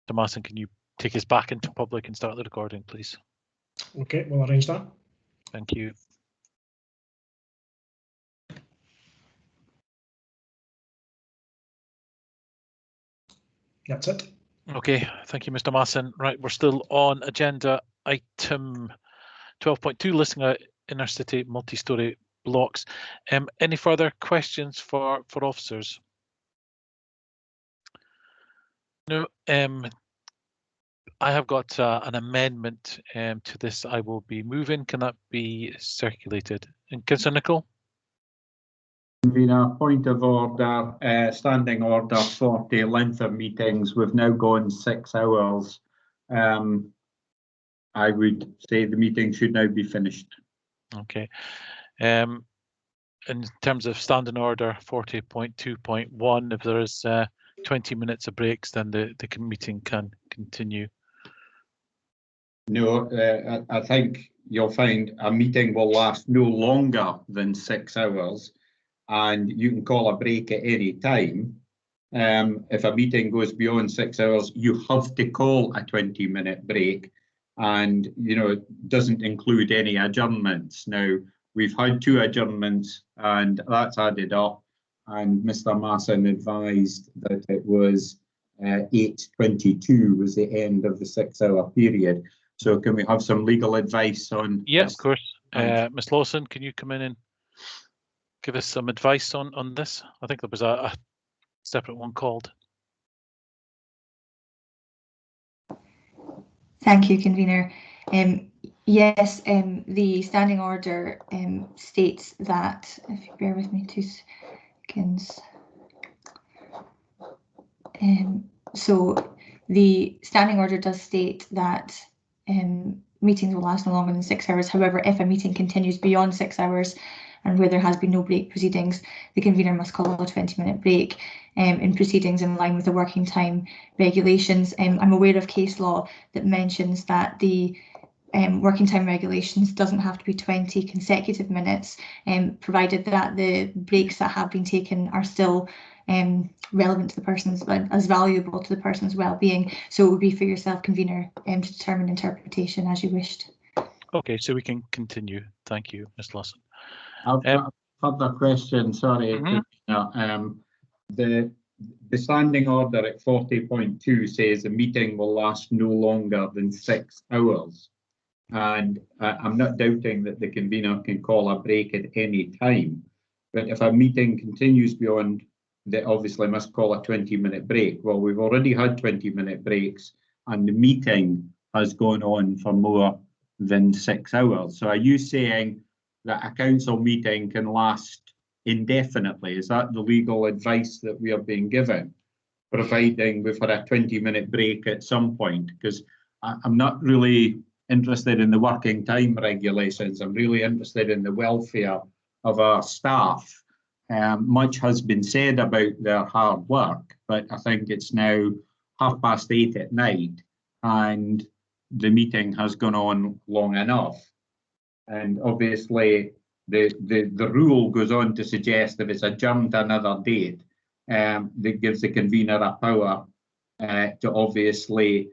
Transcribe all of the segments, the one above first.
Mr. Masson, can you take us back into public and start the recording, please? Okay, we'll arrange that. Thank you. That's it. Okay, thank you, Mr. Masson. Right, we're still on agenda item 12.2, listing out inner city multi-storey blocks. Any further questions for officers? No. I have got an amendment to this I will be moving. Can that be circulated? And Councillor Nicholl? Convener, point of order, standing order 40, length of meetings. We've now gone 6 hours. I would say the meeting should now be finished. Okay. In terms of standing order 40.2.1, if there is 20 minutes of breaks, then the meeting can continue. No, I think you'll find a meeting will last no longer than 6 hours, and you can call a break at any time. If a meeting goes beyond 6 hours, you have to call a 20-minute break, and it doesn't include any adjournments. Now, we've had 2 adjournments, and that's added up, and Mr. Masson advised that it was 8:22 was the end of the 6-hour period. So can we have some legal advice on Yeah, this? of course. Ms. Lawson, can you come in and give us some advice on this? I think there was a separate one called. Thank you, Convener. Yes, the standing order states that, if you bear with me 2 seconds. So the standing order does state that meetings will last no longer than 6 hours. However, if a meeting continues beyond 6 hours and where there has been no break proceedings, the convener must call a 20-minute break in proceedings in line with the working time regulations. I'm aware of case law that mentions that the working time regulations doesn't have to be 20 consecutive minutes, provided that the breaks that have been taken are still relevant to the person's, as valuable to the person's well-being. So it would be for yourself, convener, to determine interpretation as you wished. Okay, so we can continue. Thank you, Ms. Lawson. I've got a further question, sorry. The standing order at 40.2 says the meeting will last no longer than 6 hours. And I'm not doubting that the convener can call a break at any time. But if a meeting continues beyond, they obviously must call a 20-minute break. Well, we've already had 20-minute breaks and the meeting has gone on for more than 6 hours. So are you saying that a council meeting can last indefinitely? Is that the legal advice that we are being given, providing we've had a 20-minute break at some point? Because I'm not really interested in the working time regulations. I'm really interested in the welfare of our staff. Much has been said about their hard work, but I think it's now 8:30 at night and the meeting has gone on long enough. And obviously the rule goes on to suggest if it's adjourned to another date, that gives the convener a power to obviously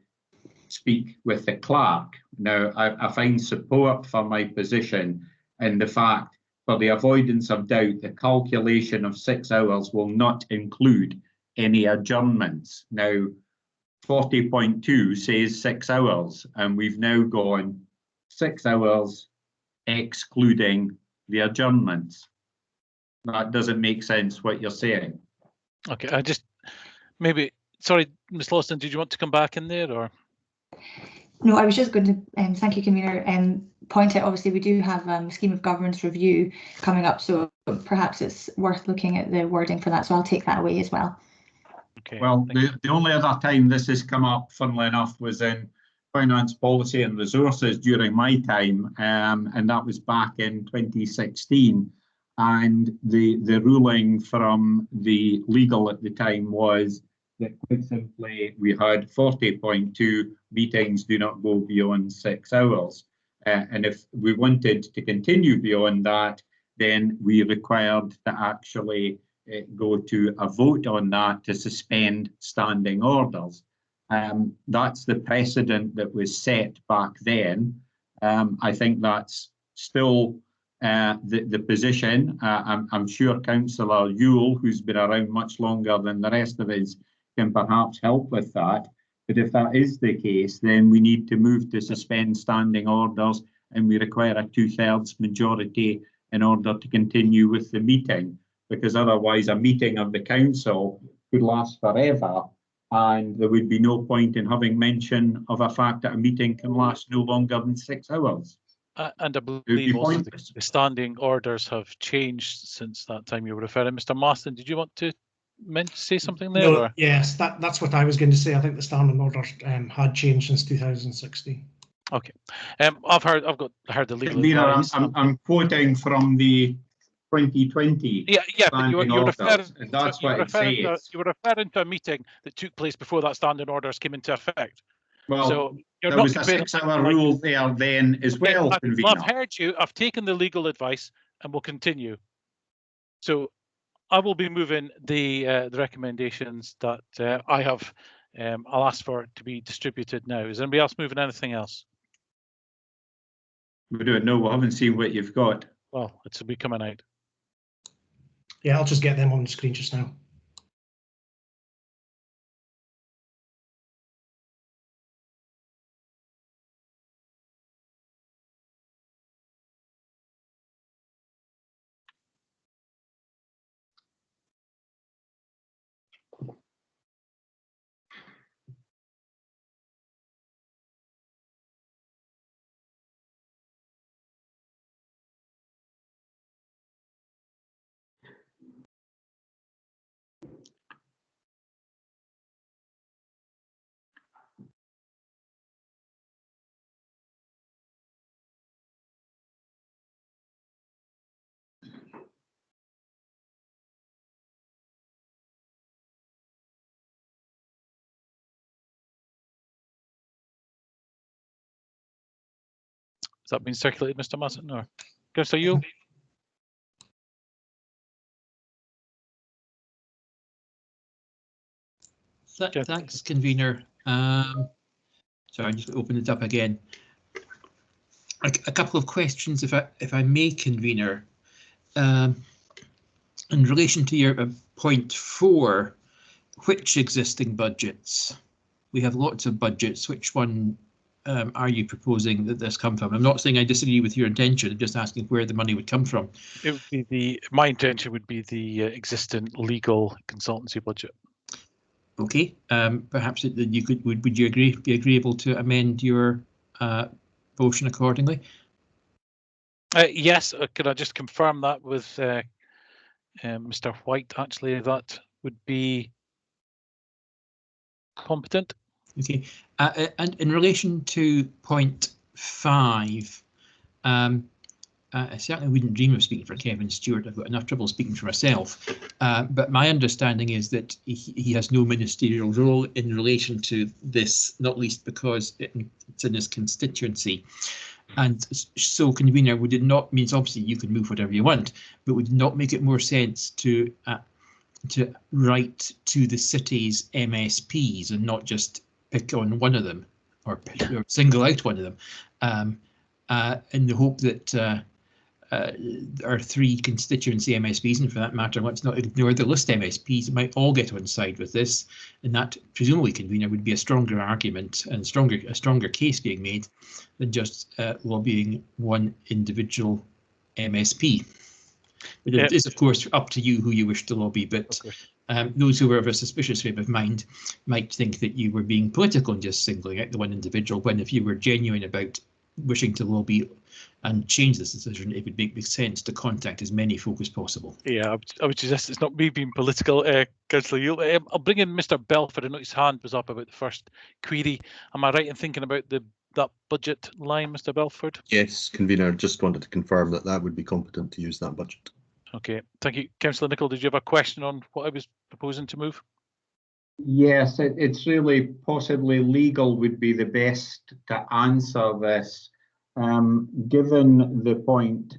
speak with the clerk. Now, I find support for my position in the fact, for the avoidance of doubt, the calculation of 6 hours will not include any adjournments. Now, 40.2 says 6 hours, and we've now gone 6 hours excluding the adjournments. That doesn't make sense what you're saying. Okay, I just maybe, sorry, Ms. Lawson, did you want to come back in there or? No, I was just going to, thank you, convener, point out, obviously we do have a scheme of governance review coming up, so perhaps it's worth looking at the wording for that, so I'll take that away as well. Okay. Well, the only other time this has come up, funnily enough, was in Finance Policy and Resources during my time, and that was back in 2016. And the ruling from the legal at the time was that quite simply we had 40.2 meetings do not go beyond 6 hours. And if we wanted to continue beyond that, then we required to actually go to a vote on that to suspend standing orders. That's the precedent that was set back then. I think that's still the position. I'm sure Councillor Yule, who's been around much longer than the rest of us, can perhaps help with that. But if that is the case, then we need to move to suspend standing orders, and we require a 2/3 majority in order to continue with the meeting, because otherwise a meeting of the council could last forever, and there would be no point in having mention of a fact that a meeting can last no longer than 6 hours. And I believe also the standing orders have changed since that time you were referring. Mr. Marston, did you want to say something there? No, yes, that's what I was going to say. I think the standing order had changed since 2016. Okay, I've heard the legal advice. I'm quoting from the 2020. Yeah, but you're referring, and that's what it says. You were referring to a meeting that took place before that standing orders came into effect. Well, so there was a 6-hour rule there then as well. I've heard you. I've taken the legal advice and will continue. So I will be moving the recommendations that I have. I'll ask for to be distributed now. Is anybody else moving anything else? We don't know. We haven't seen what you've got. Well, it's will be coming out. Yeah, I'll just get them on the screen just now. Has that been circulated, Mr. Marston? Or Councillor Yule? Thanks, convener. Sorry, I just opened it up again. A couple of questions, if I may, convener. In relation to your point 4, which existing budgets? We have lots of budgets. Which one are you proposing that this come from? I'm not saying I disagree with your intention. I'm just asking where the money would come from. It would be my intention would be the existing legal consultancy budget. Okay. Perhaps you could. Would you be agreeable to amend your motion accordingly? Yes. Could I just confirm that with Mr. White? Actually, that would be competent. Okay, and in relation to point 5, I certainly wouldn't dream of speaking for Kevin Stewart. I've got enough trouble speaking for myself. But my understanding is that he has no ministerial role in relation to this, not least because it's in his constituency. And so, convener, would it not means obviously you can move whatever you want, but would it not make it more sense to write to the city's MSPs and not just pick on one of them or single out one of them, in the hope that our 3 constituency MSPs, and for that matter, let's not ignore the list MSPs, might all get on side with this, and that presumably, convener, would be a stronger argument and a stronger case being made than just lobbying one individual MSP. But it is, of course, up to you who you wish to lobby, but those who are of a suspicious frame of mind might think that you were being political and just singling out the one individual, when if you were genuine about wishing to lobby and change this decision, it would make sense to contact as many folk as possible. Yeah, I would suggest it's not me being political, Councillor Yule. I'll bring in Mr. Belford. I know his hand was up about the first query. Am I right in thinking about that budget line, Mr. Belford? Yes, convener. Just wanted to confirm that would be competent to use that budget. Okay, thank you. Councillor Nicholl, did you have a question on what I was proposing to move? Yes, it's really possibly legal would be the best to answer this. Given the point,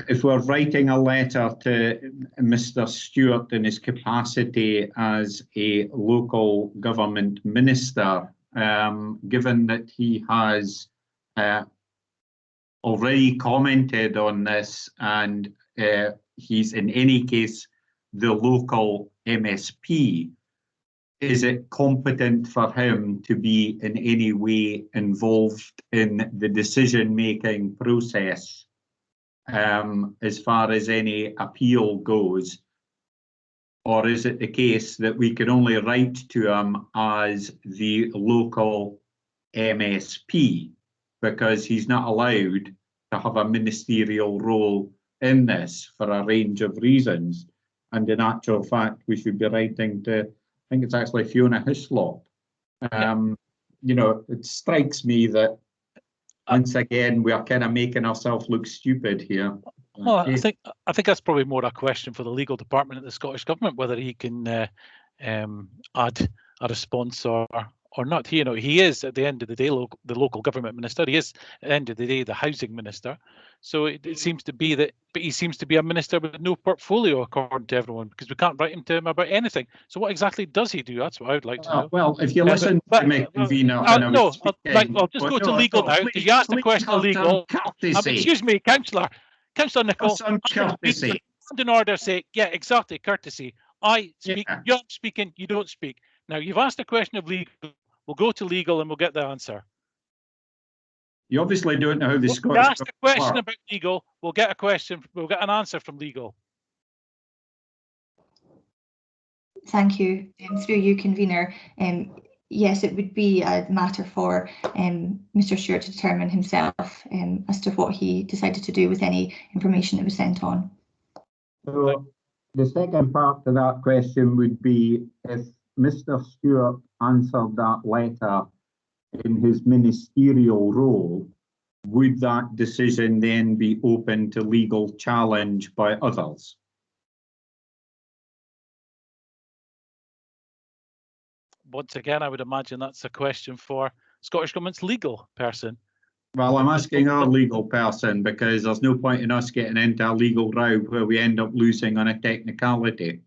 if we're writing a letter to Mr. Stewart in his capacity as a local government minister, given that he has already commented on this and he's in any case the local MSP, is it competent for him to be in any way involved in the decision-making process as far as any appeal goes? Or is it the case that we can only write to him as the local MSP because he's not allowed to have a ministerial role in this for a range of reasons? And in actual fact, we should be writing to, I think it's actually Fiona Hislop. You know, it strikes me that once again, we are kind of making ourselves look stupid here. Well, I think that's probably more a question for the legal department of the Scottish Government, whether he can add a response or not. He, you know, he is at the end of the day the local government minister. He is at the end of the day the housing minister. So it seems to be that, but he seems to be a minister with no portfolio according to everyone, because we can't write to him about anything. So what exactly does he do? That's what I would like to know. Well, if you listen to me, convener, no, I'll just go to legal now. Because you asked the question of legal. Excuse me, Councillor Nicholl. In order, say, yeah, exactly, courtesy. I speak, you're speaking, you don't speak. Now you've asked a question of legal. We'll go to legal and we'll get the answer. You obviously don't know how the Scottish. You asked a question about legal. We'll get an answer from legal. Thank you. Through you, convener. Yes, it would be a matter for Mr. Stewart to determine himself as to what he decided to do with any information that was sent on. So the second part to that question would be, if Mr. Stewart answered that letter in his ministerial role, would that decision then be open to legal challenge by others? Once again, I would imagine that's a question for Scottish Government's legal person. Well, I'm asking our legal person because there's no point in us getting into a legal row where we end up losing on a technicality.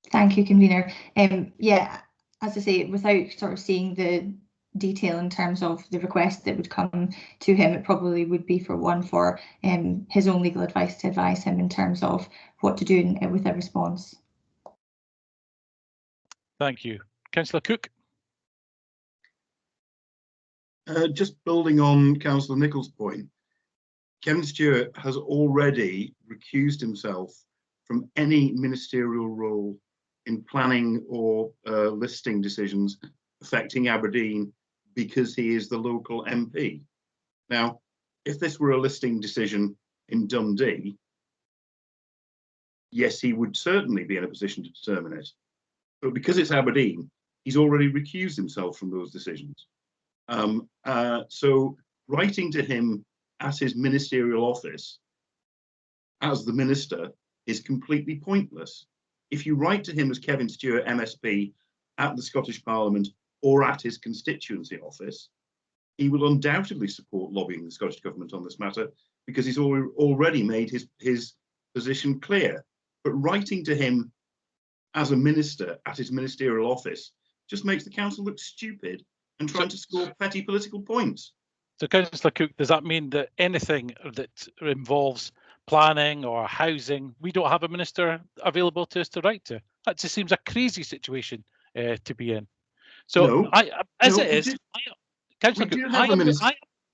Thank you, convener. Yeah, as I say, without sort of seeing the detail in terms of the request that would come to him, it probably would be for his own legal advice to advise him in terms of what to do with a response. Thank you. Councillor Cook. Just building on Councillor Nicholl's point, Kevin Stewart has already recused himself from any ministerial role in planning or listing decisions affecting Aberdeen because he is the local MP. Now, if this were a listing decision in Dundee, yes, he would certainly be in a position to determine it. But because it's Aberdeen, he's already recused himself from those decisions. So writing to him at his ministerial office as the minister is completely pointless. If you write to him as Kevin Stewart, MSP, at the Scottish Parliament or at his constituency office, he will undoubtedly support lobbying the Scottish Government on this matter because he's already made his position clear. But writing to him as a minister at his ministerial office just makes the council look stupid and trying to score petty political points. So, Councillor Cook, does that mean that anything that involves planning or housing, we don't have a minister available to us to write to? That just seems a crazy situation to be in. So, No, Councillor Cook,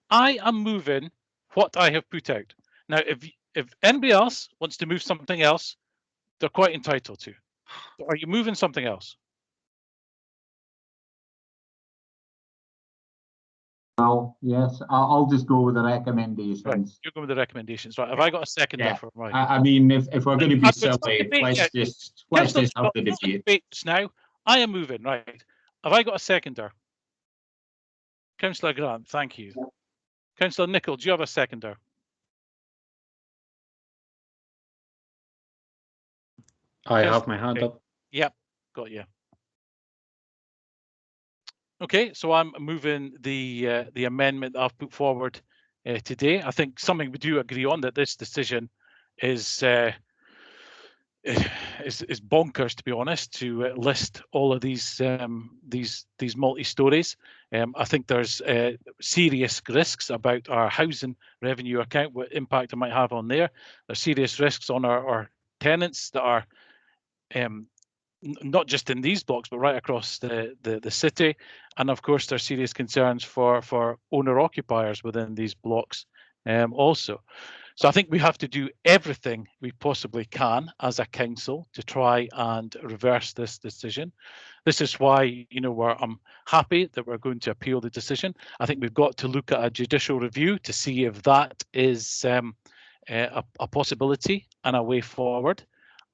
I am moving what I have put out. Now, if anybody else wants to move something else, they're quite entitled to. So are you moving something else? Well, yes, I'll just go with the recommendations. Right, you're going with the recommendations, right? Have I got a second there for mine? I mean, if we're going to be silly, let's just have the debate. Now, I am moving, right? Have I got a seconder? Councillor Grant, thank you. Councillor Nicholl, do you have a seconder? I have my hand up. Yep, got you. Okay, so I'm moving the amendment that I've put forward today. I think something we do agree on, that this decision is bonkers, to be honest, to list all of these multi-stories. I think there's serious risks about our housing revenue account, what impact it might have on there. There's serious risks on our tenants that are not just in these blocks, but right across the city. And of course, there's serious concerns for owner-occupiers within these blocks also. So I think we have to do everything we possibly can as a council to try and reverse this decision. This is why, I'm happy that we're going to appeal the decision. I think we've got to look at a judicial review to see if that is a possibility and a way forward.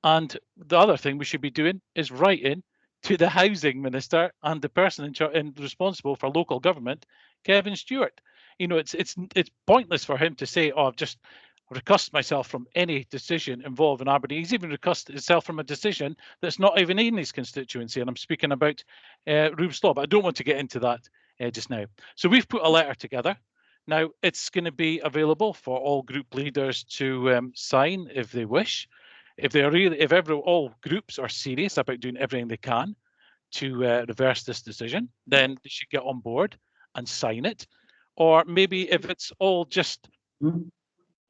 And the other thing we should be doing is writing to the housing minister and the person responsible for local government, Kevin Stewart. It's pointless for him to say, "Oh, I've just recused myself from any decision involving Aberdeen." He's even recused himself from a decision that's not even in his constituency, and I'm speaking about Rubes Law, but I don't want to get into that just now. So we've put a letter together. Now it's going to be available for all group leaders to sign if they wish. If all groups are serious about doing everything they can to reverse this decision, then they should get on board and sign it. Or maybe if it's all just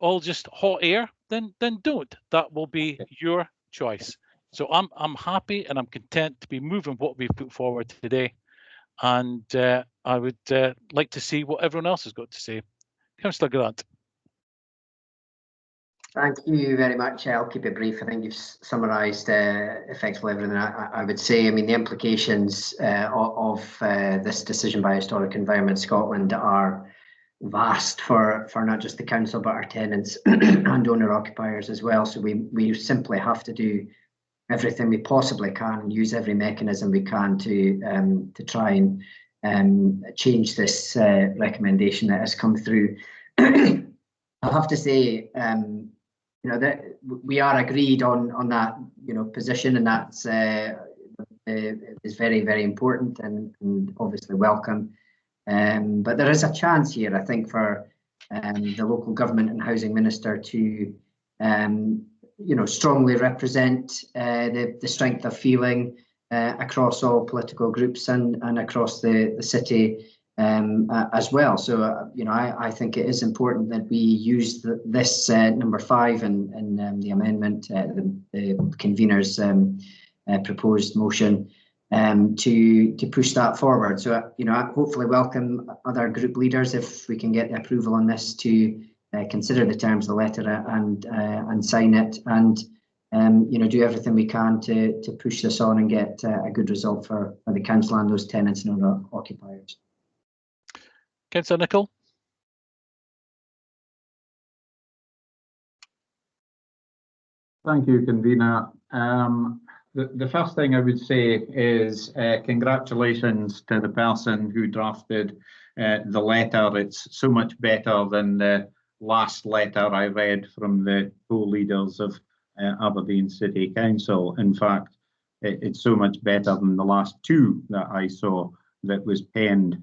hot air, then don't. That will be your choice. So I'm happy and I'm content to be moving what we've put forward today. And I would like to see what everyone else has got to say. Councillor Grant. Thank you very much. I'll keep it brief. I think you've summarised effectively everything I would say. I mean, the implications of this decision by Historic Environment Scotland are vast for not just the council, but our tenants and owner-occupiers as well. So we simply have to do everything we possibly can and use every mechanism we can to try and change this recommendation that has come through. I have to say, that we are agreed on that, position, and that's is very, very important and obviously welcome. But there is a chance here, I think, for the local government and housing minister to, strongly represent the strength of feeling across all political groups and across the city as well. So, I think it is important that we use this number 5 and the amendment, the convener's proposed motion to push that forward. So, I hopefully welcome other group leaders, if we can get the approval on this, to consider the terms of the letter and sign it, and do everything we can to push this on and get a good result for the council and those tenants and owner occupiers. Councillor Nicholl. Thank you, convener. The first thing I would say is congratulations to the person who drafted the letter. It's so much better than the last letter I read from the co-leaders of Aberdeen City Council. In fact, it's so much better than the last 2 that I saw that was penned,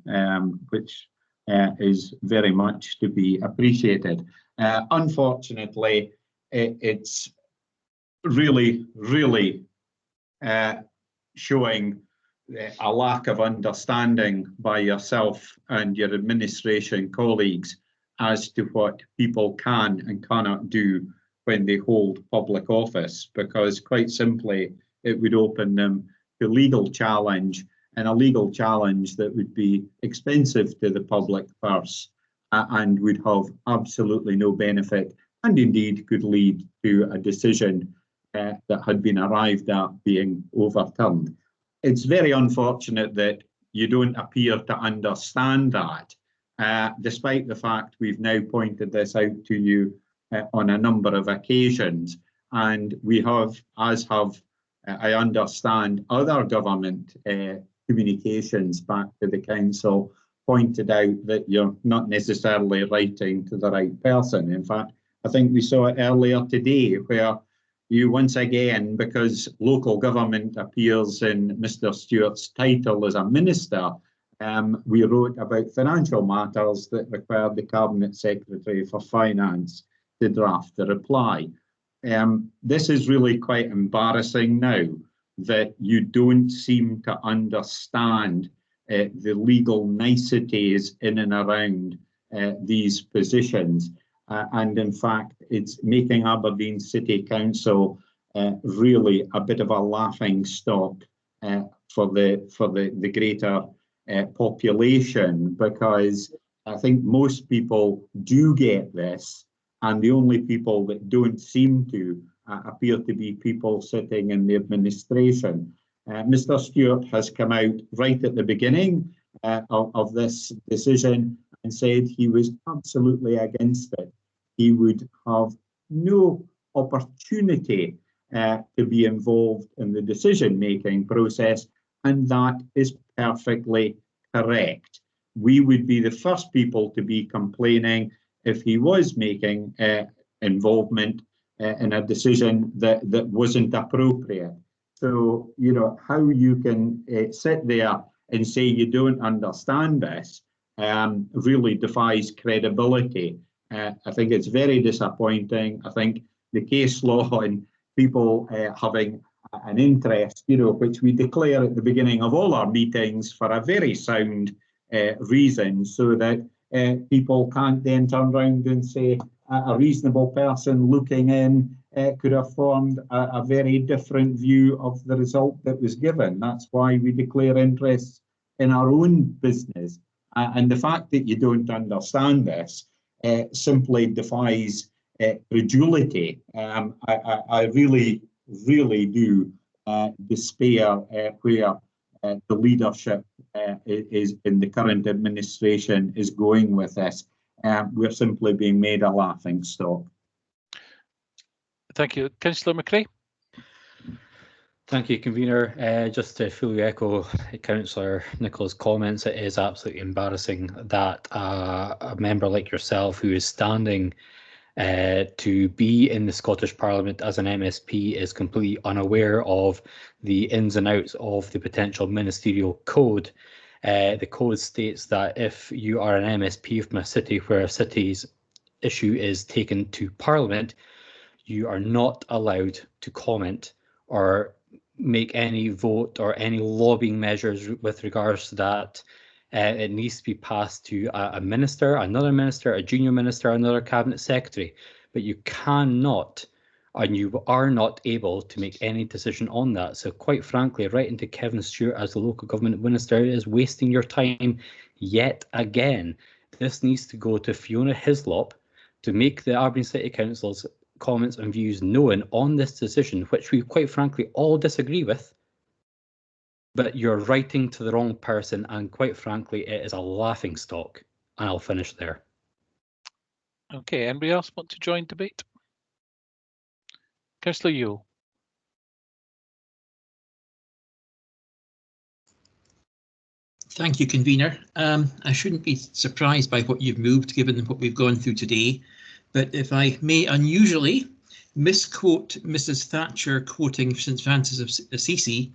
which is very much to be appreciated. Unfortunately, it's really, really showing a lack of understanding by yourself and your administration colleagues as to what people can and cannot do when they hold public office, because quite simply it would open them to legal challenge, and a legal challenge that would be expensive to the public purse and would have absolutely no benefit, and indeed could lead to a decision that had been arrived at being overturned. It's very unfortunate that you don't appear to understand that, despite the fact we've now pointed this out to you on a number of occasions, and we have, as have I understand, other government communications back to the council, pointed out that you're not necessarily writing to the right person. In fact, I think we saw it earlier today, where you once again, because local government appears in Mr. Stewart's title as a minister, we wrote about financial matters that required the Cabinet Secretary for Finance to draft the reply. This is really quite embarrassing now that you don't seem to understand the legal niceties in and around these positions. And in fact, it's making Aberdeen City Council really a bit of a laughing stock for the greater population, because I think most people do get this, and the only people that don't seem to appear to be people sitting in the administration. Mr. Stewart has come out right at the beginning of this decision and said he was absolutely against it. He would have no opportunity to be involved in the decision-making process, and that is perfectly correct. We would be the first people to be complaining if he was making involvement in a decision that wasn't appropriate. So, you know, how you can sit there and say you don't understand this really defies credibility. I think it's very disappointing. I think the case law and people having an interest, you know, which we declare at the beginning of all our meetings for a very sound reason, so that people can't then turn around and say a reasonable person looking in could have formed a very different view of the result that was given. That's why we declare interest in our own business. And the fact that you don't understand this simply defies credulity. I really, really do despair where the leadership is in the current administration is going with this. We're simply being made a laughing stock. Thank you. Councillor McRae. Thank you, Convener. Just to fully echo Councillor Nicholl's comments, it is absolutely embarrassing that a member like yourself, who is standing to be in the Scottish Parliament as an MSP, is completely unaware of the ins and outs of the potential ministerial code. The code states that if you are an MSP from a city where a city's issue is taken to Parliament, you are not allowed to comment or make any vote or any lobbying measures with regards to that. It needs to be passed to a minister, another minister, a junior minister, another cabinet secretary, but you cannot and you are not able to make any decision on that. So quite frankly, right into Kevin Stewart as the local government minister is wasting your time yet again. This needs to go to Fiona Hislop to make the Aberdeen City Council's comments and views known on this decision, which we quite frankly all disagree with. But you're writing to the wrong person, and quite frankly, it is a laughing stock. And I'll finish there. Okay, anybody else want to join debate? Councillor Yule. Thank you, Convener. I shouldn't be surprised by what you've moved, given what we've gone through today. But if I may unusually misquote Mrs. Thatcher quoting St. Francis of Assisi,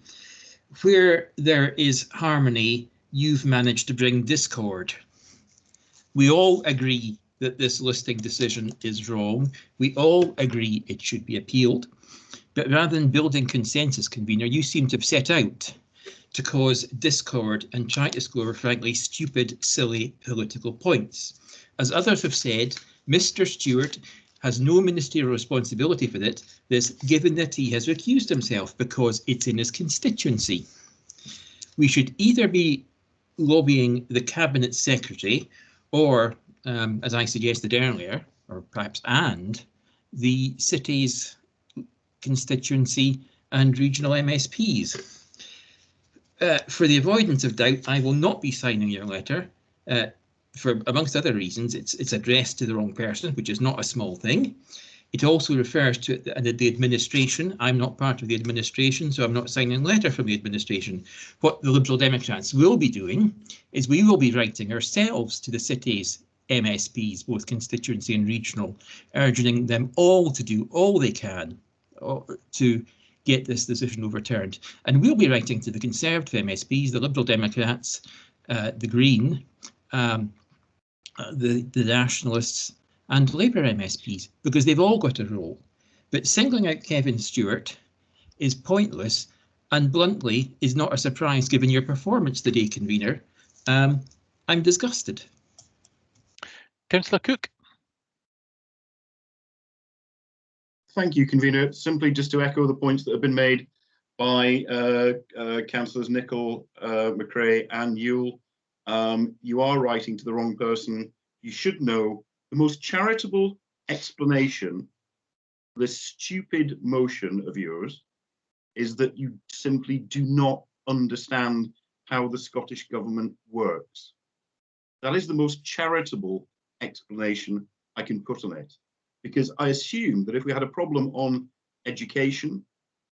where there is harmony, you've managed to bring discord. We all agree that this listing decision is wrong. We all agree it should be appealed. But rather than building consensus, Convener, you seem to have set out to cause discord and try to score, frankly, stupid, silly political points. As others have said, Mr. Stewart has no ministerial responsibility for this, given that he has recused himself because it's in his constituency. We should either be lobbying the Cabinet Secretary or, as I suggested earlier, or perhaps the city's constituency and regional MSPs. For the avoidance of doubt, I will not be signing your letter. For amongst other reasons, it's addressed to the wrong person, which is not a small thing. It also refers to the administration. I'm not part of the administration, so I'm not signing a letter from the administration. What the Liberal Democrats will be doing is we will be writing ourselves to the city's MSPs, both constituency and regional, urging them all to do all they can to get this decision overturned. And we'll be writing to the Conservative MSPs, the Liberal Democrats, the Green, the Nationalists and Labour MSPs, because they've all got a role. But singling out Kevin Stewart is pointless and bluntly is not a surprise given your performance today, convener. I'm disgusted. Councillor Cook. Thank you, convener. Simply just to echo the points that have been made by councillors Nicholl, McRae and Ewell. You are writing to the wrong person. You should know the most charitable explanation for this stupid motion of yours is that you simply do not understand how the Scottish Government works. That is the most charitable explanation I can put on it, because I assume that if we had a problem on education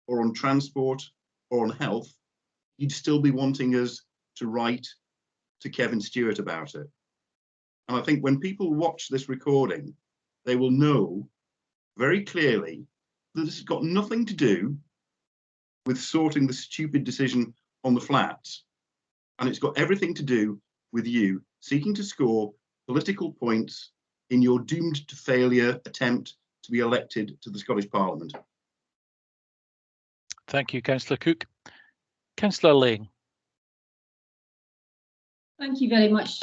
or on transport or on health, you'd still be wanting us to write to Kevin Stewart about it. And I think when people watch this recording, they will know very clearly that this has got nothing to do with sorting the stupid decision on the flats. And it's got everything to do with you seeking to score political points in your doomed to failure attempt to be elected to the Scottish Parliament. Thank you, Councillor Cook. Councillor Lang. Thank you very much,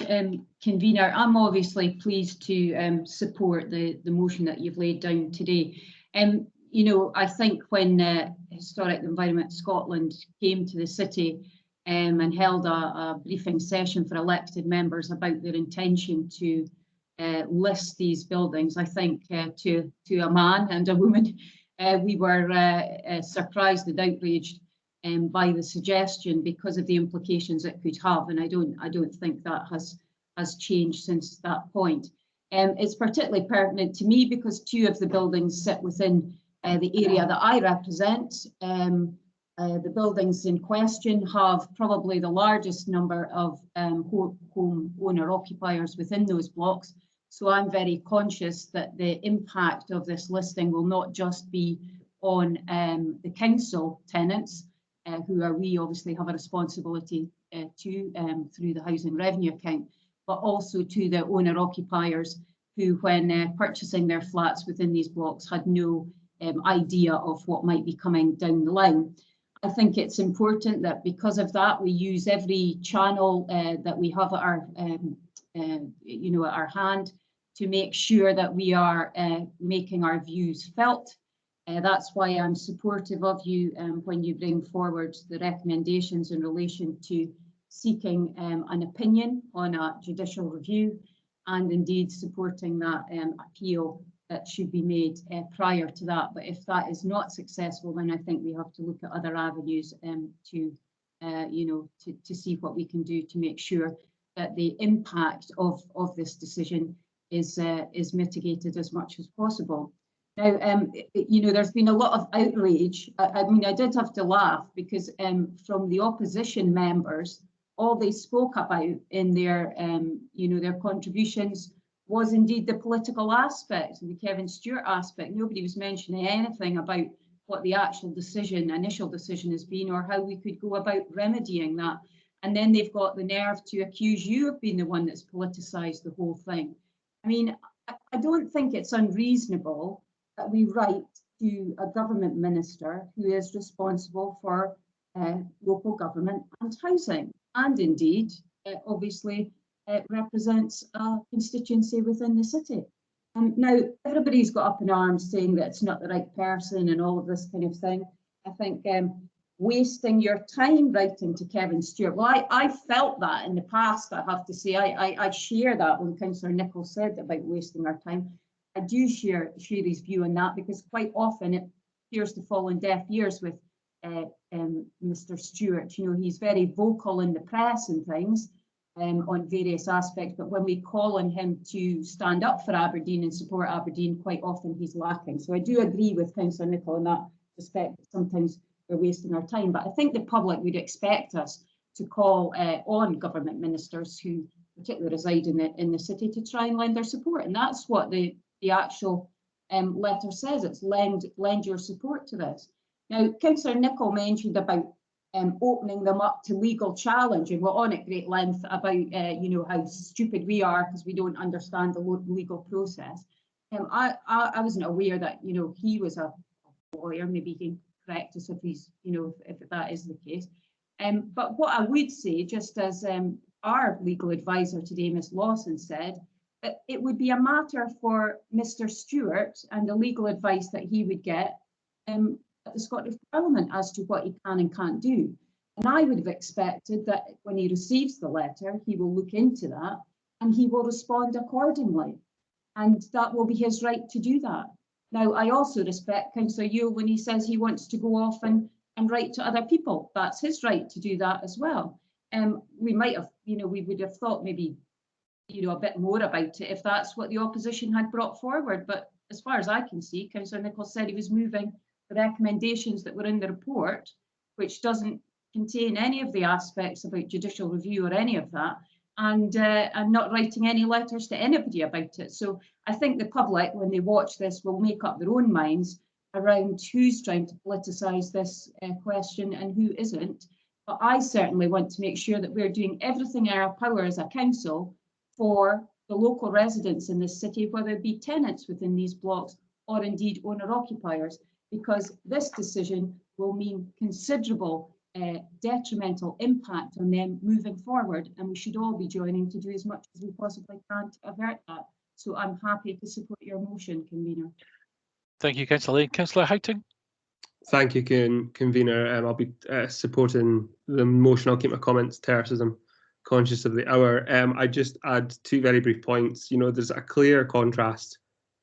convener. I'm obviously pleased to support the motion that you've laid down today. You know, I think when Historic Environment Scotland came to the city and held a briefing session for elected members about their intention to list these buildings, I think to a man and a woman, we were surprised and outraged by the suggestion because of the implications it could have, and I don't think that has changed since that point. It's particularly pertinent to me because two of the buildings sit within the area that I represent. The buildings in question have probably the largest number of home owner occupiers within those blocks. So I'm very conscious that the impact of this listing will not just be on the council tenants, who we obviously have a responsibility to through the housing revenue account, but also to the owner occupiers who, when purchasing their flats within these blocks, had no idea of what might be coming down the line. I think it's important that because of that, we use every channel that we have at our, you know, at our hand to make sure that we are making our views felt. That's why I'm supportive of you when you bring forward the recommendations in relation to seeking an opinion on a judicial review, and indeed supporting that appeal that should be made prior to that. But if that is not successful, then I think we have to look at other avenues to, you know, to see what we can do to make sure that the impact of this decision is mitigated as much as possible. Now, you know, there's been a lot of outrage. I mean, I did have to laugh because from the opposition members, all they spoke about in their, you know, their contributions was indeed the political aspect, the Kevin Stewart aspect. Nobody was mentioning anything about what the actual decision, initial decision has been, or how we could go about remedying that. And then they've got the nerve to accuse you of being the one that's politicised the whole thing. I mean, I don't think it's unreasonable that we write to a government minister who is responsible for local government and housing, and indeed, obviously, represents a constituency within the city. Now, everybody's got up in arms saying that it's not the right person and all of this kind of thing. I think wasting your time writing to Kevin Stewart, well, I felt that in the past, I have to say. I share that when Councillor Nicholl said about wasting our time. I do share his view on that, because quite often it appears to fall on deaf ears with Mr. Stewart. You know, he's very vocal in the press and things on various aspects, but when we call on him to stand up for Aberdeen and support Aberdeen, quite often he's lacking. So I do agree with Councillor Nicholl in that respect. Sometimes we're wasting our time, but I think the public would expect us to call on government ministers who particularly reside in the city to try and lend their support, and that's what the actual letter says. It's lend your support to this. Now, Councillor Nicholl mentioned about opening them up to legal challenge, and we're on at great length about you know, how stupid we are because we don't understand the legal process. I wasn't aware that, you know, he was a lawyer. Maybe he can correct us if he's, you know, if that is the case. But what I would say, just as our legal advisor today, Ms. Lawson, said, it would be a matter for Mr. Stewart and the legal advice that he would get at the Scottish Parliament as to what he can and can't do. And I would have expected that when he receives the letter, he will look into that and he will respond accordingly. And that will be his right to do that. Now, I also respect Councillor Yule when he says he wants to go off and write to other people. That's his right to do that as well. We might have, you know, we would have thought maybe, you know, a bit more about it if that's what the opposition had brought forward. But as far as I can see, Councillor Nichols said he was moving the recommendations that were in the report, which doesn't contain any of the aspects about judicial review or any of that, and not writing any letters to anybody about it. So I think the public, when they watch this, will make up their own minds around who's trying to politicise this question and who isn't. But I certainly want to make sure that we're doing everything in our power as a council for the local residents in this city, whether it be tenants within these blocks or indeed owner-occupiers, because this decision will mean considerable detrimental impact on them moving forward, and we should all be joining to do as much as we possibly can to avert that. So I'm happy to support your motion, convener. Thank you, Councillor Lane. Councillor Houghton. Thank you, convener. I'll be supporting the motion. I'll keep my comments terse as I'm conscious of the hour. I just add two very brief points. You know, there's a clear contrast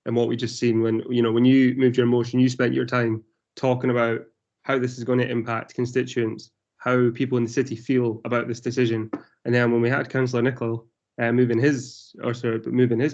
in what we just seen when, you know, when you moved your motion, you spent your time talking about how this is going to impact constituents, how people in the city feel about this decision. And then when we had Councillor Nicholl moving his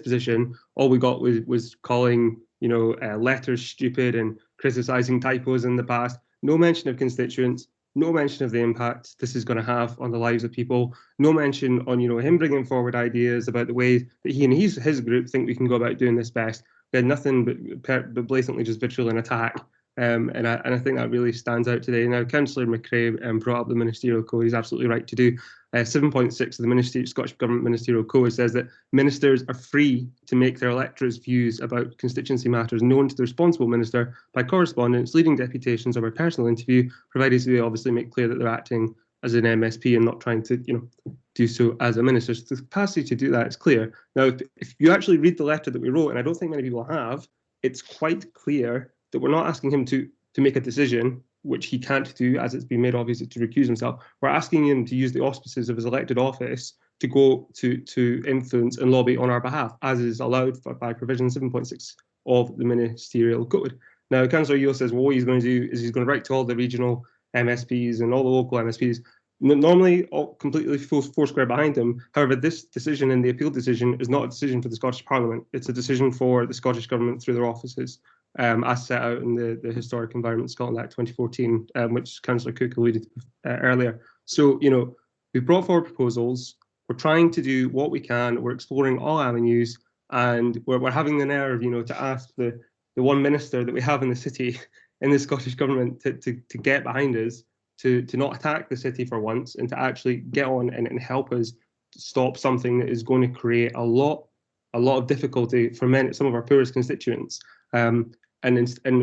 position, all we got was calling, you know, letters stupid and criticising typos in the past. No mention of constituents, no mention of the impact this is going to have on the lives of people, no mention on, you know, him bringing forward ideas about the way that he and his group think we can go about doing this best. We had nothing but blatantly just vitriol and attack. And I think that really stands out today. Now, Councillor McRae brought up the Ministerial Code. He's absolutely right to do. 7.6 of the Scottish Government Ministerial Code says that ministers are free to make their electorates' views about constituency matters known to the responsible minister by correspondence, leading deputations, or by personal interview, provided they obviously make clear that they're acting as an MSP and not trying to, you know, do so as a minister. So the capacity to do that is clear. Now, if you actually read the letter that we wrote, and I don't think many people have, it's quite clear that we're not asking him to make a decision, which he can't do, as it's been made obvious, to recuse himself. We're asking him to use the auspices of his elected office to go to influence and lobby on our behalf, as is allowed by provision 7.6 of the Ministerial Code. Now, Councillor Yule says, well, what he's going to do is he's going to write to all the regional MSPs and all the local MSPs, normally all completely foursquare behind him. However, this decision and the appeal decision is not a decision for the Scottish Parliament. It's a decision for the Scottish Government through their offices, as set out in the Historic Environment Scotland Act 2014, which Councillor Cook alluded to earlier. So, you know, we brought forward proposals. We're trying to do what we can. We're exploring all avenues, and we're having the nerve, you know, to ask the one minister that we have in the city, in the Scottish Government, to get behind us, to not attack the city for once, and to actually get on and help us stop something that is going to create a lot of difficulty for some of our poorest constituents. And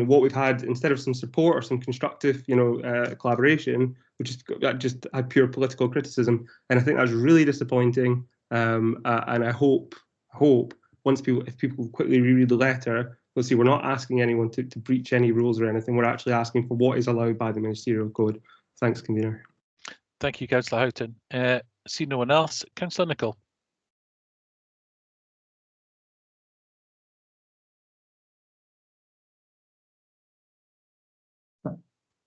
what we've had, instead of some support or some constructive, you know, collaboration, which just had pure political criticism, and I think that's really disappointing. And I hope if people quickly reread the letter, they'll see we're not asking anyone to breach any rules or anything. We're actually asking for what is allowed by the Ministerial Code. Thanks, convener. Thank you, Councillor Houghton. See no one else. Councillor Nicholl.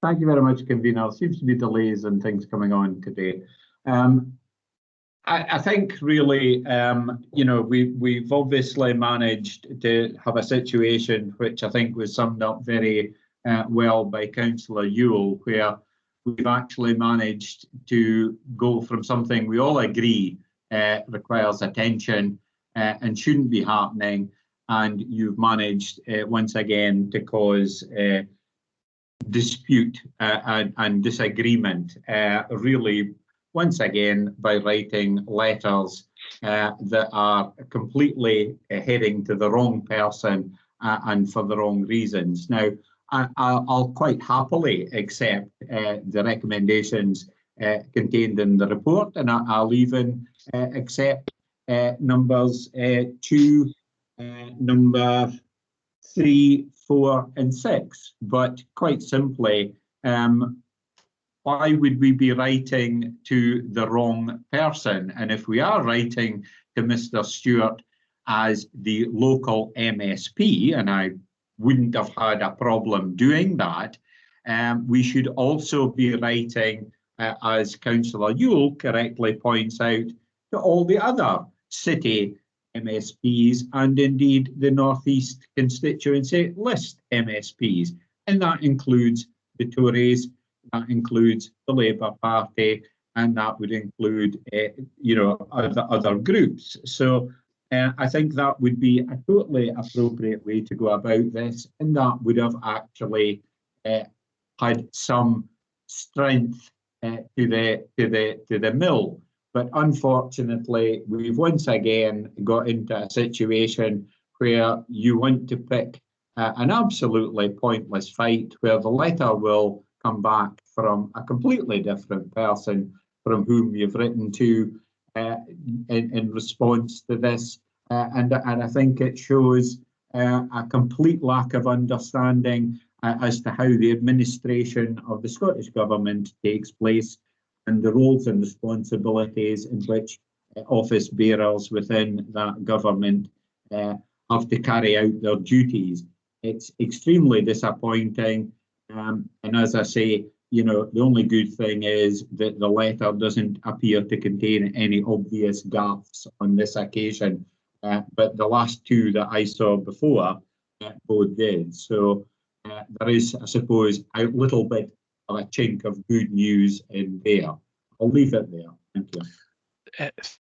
Thank you very much, convener. There seems to be delays and things coming on today. I think really, you know, we've obviously managed to have a situation which I think was summed up very well by Councillor Yule, where we've actually managed to go from something we all agree requires attention and shouldn't be happening, and you've managed once again to cause dispute and disagreement, really, once again, by writing letters that are completely heading to the wrong person and for the wrong reasons. Now, I'll quite happily accept the recommendations contained in the report, and I'll even accept numbers 2, number 3, 4, and 6. But quite simply, why would we be writing to the wrong person? And if we are writing to Mr. Stewart as the local MSP, and I wouldn't have had a problem doing that, we should also be writing, as Councillor Yule correctly points out, to all the other city MSPs and indeed the North East constituency list MSPs. And that includes the Tories, that includes the Labour Party, and that would include, other groups. So I think that would be a totally appropriate way to go about this, and that would have actually had some strength to the mill. But unfortunately, we've once again got into a situation where you want to pick an absolutely pointless fight, where the letter will come back from a completely different person from whom you've written to in response to this. And I think it shows a complete lack of understanding as to how the administration of the Scottish Government takes place, and the roles and responsibilities in which office bearers within that government have to carry out their duties. It's extremely disappointing. And as I say, the only good thing is that the letter doesn't appear to contain any obvious gaffes on this occasion. But the last two that I saw before both did. So there is, I suppose, a little bit of a chink of good news in there. I'll leave it there. Thank you.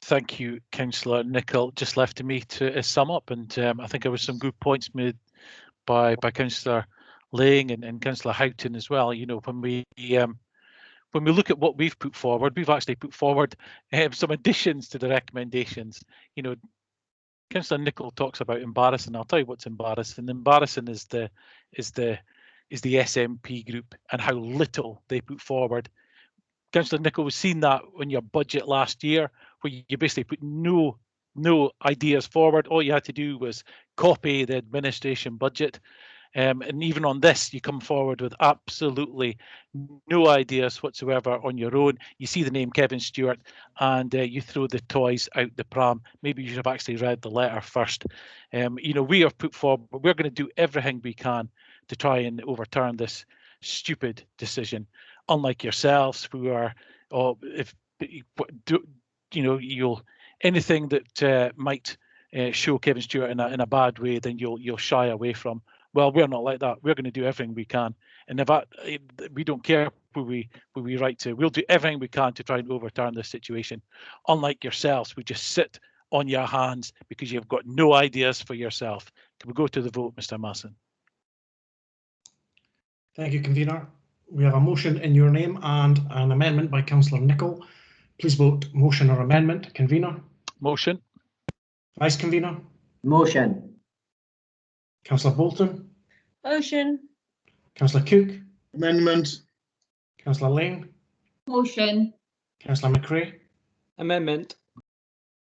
Thank you, Councillor Nicholl. Just left to me to sum up, and I think there were some good points made by Councillor Laing and Councillor Houghton as well. When we look at what we've put forward, we've actually put forward some additions to the recommendations. Councillor Nicholl talks about embarrassing. I'll tell you what's embarrassing. Embarrassing is the SNP group and how little they put forward. Councillor Nicholl, was seen that in your budget last year, where you basically put no ideas forward. All you had to do was copy the administration budget. And even on this, you come forward with absolutely no ideas whatsoever on your own. You see the name Kevin Stewart and you throw the toys out the pram. Maybe you should have actually read the letter first. We have put forward, we're going to do everything we can to try and overturn this stupid decision. Unlike yourselves, who are, anything that might show Kevin Stewart in a bad way, then you'll shy away from. Well, we're not like that. We're going to do everything we can, and we don't care who we write to. We'll do everything we can to try and overturn this situation. Unlike yourselves, we just sit on your hands because you've got no ideas for yourself. Can we go to the vote, Mr. Masson? Thank you, Convener. We have a motion in your name and an amendment by Councillor Nicholl. Please vote motion or amendment. Convener? Motion. Vice Convener? Motion. Councillor Bolton? Motion. Councillor Cook? Amendment. Councillor Laing? Motion. Councillor McRae? Amendment.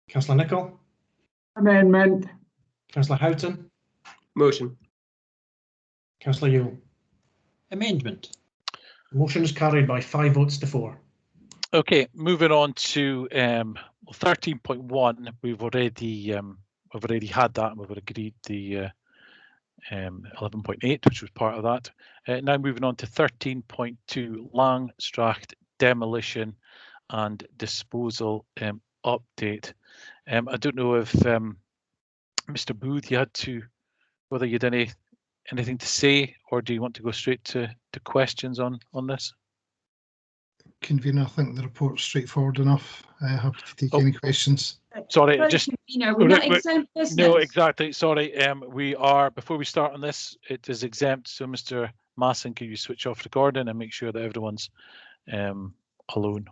Councillor Nicholl? Amendment. Councillor Houghton? Motion. Councillor Yule? Amendment. The motion is carried by 5 votes to 4. Okay, moving on to 13.1. We've already had that, and we've agreed the 11.8, which was part of that. Now moving on to 13.2, Langstracht demolition and disposal update. I don't know if Mr. Booth, whether you had anything to say, or do you want to go straight to questions on this? Convener, I think the report's straightforward enough. Happy to take any questions. Sorry, we're not exempt business. No, exactly. Sorry, we are, before we start on this, it is exempt. So Mr. Masson, can you switch off recording and make sure that everyone's alone?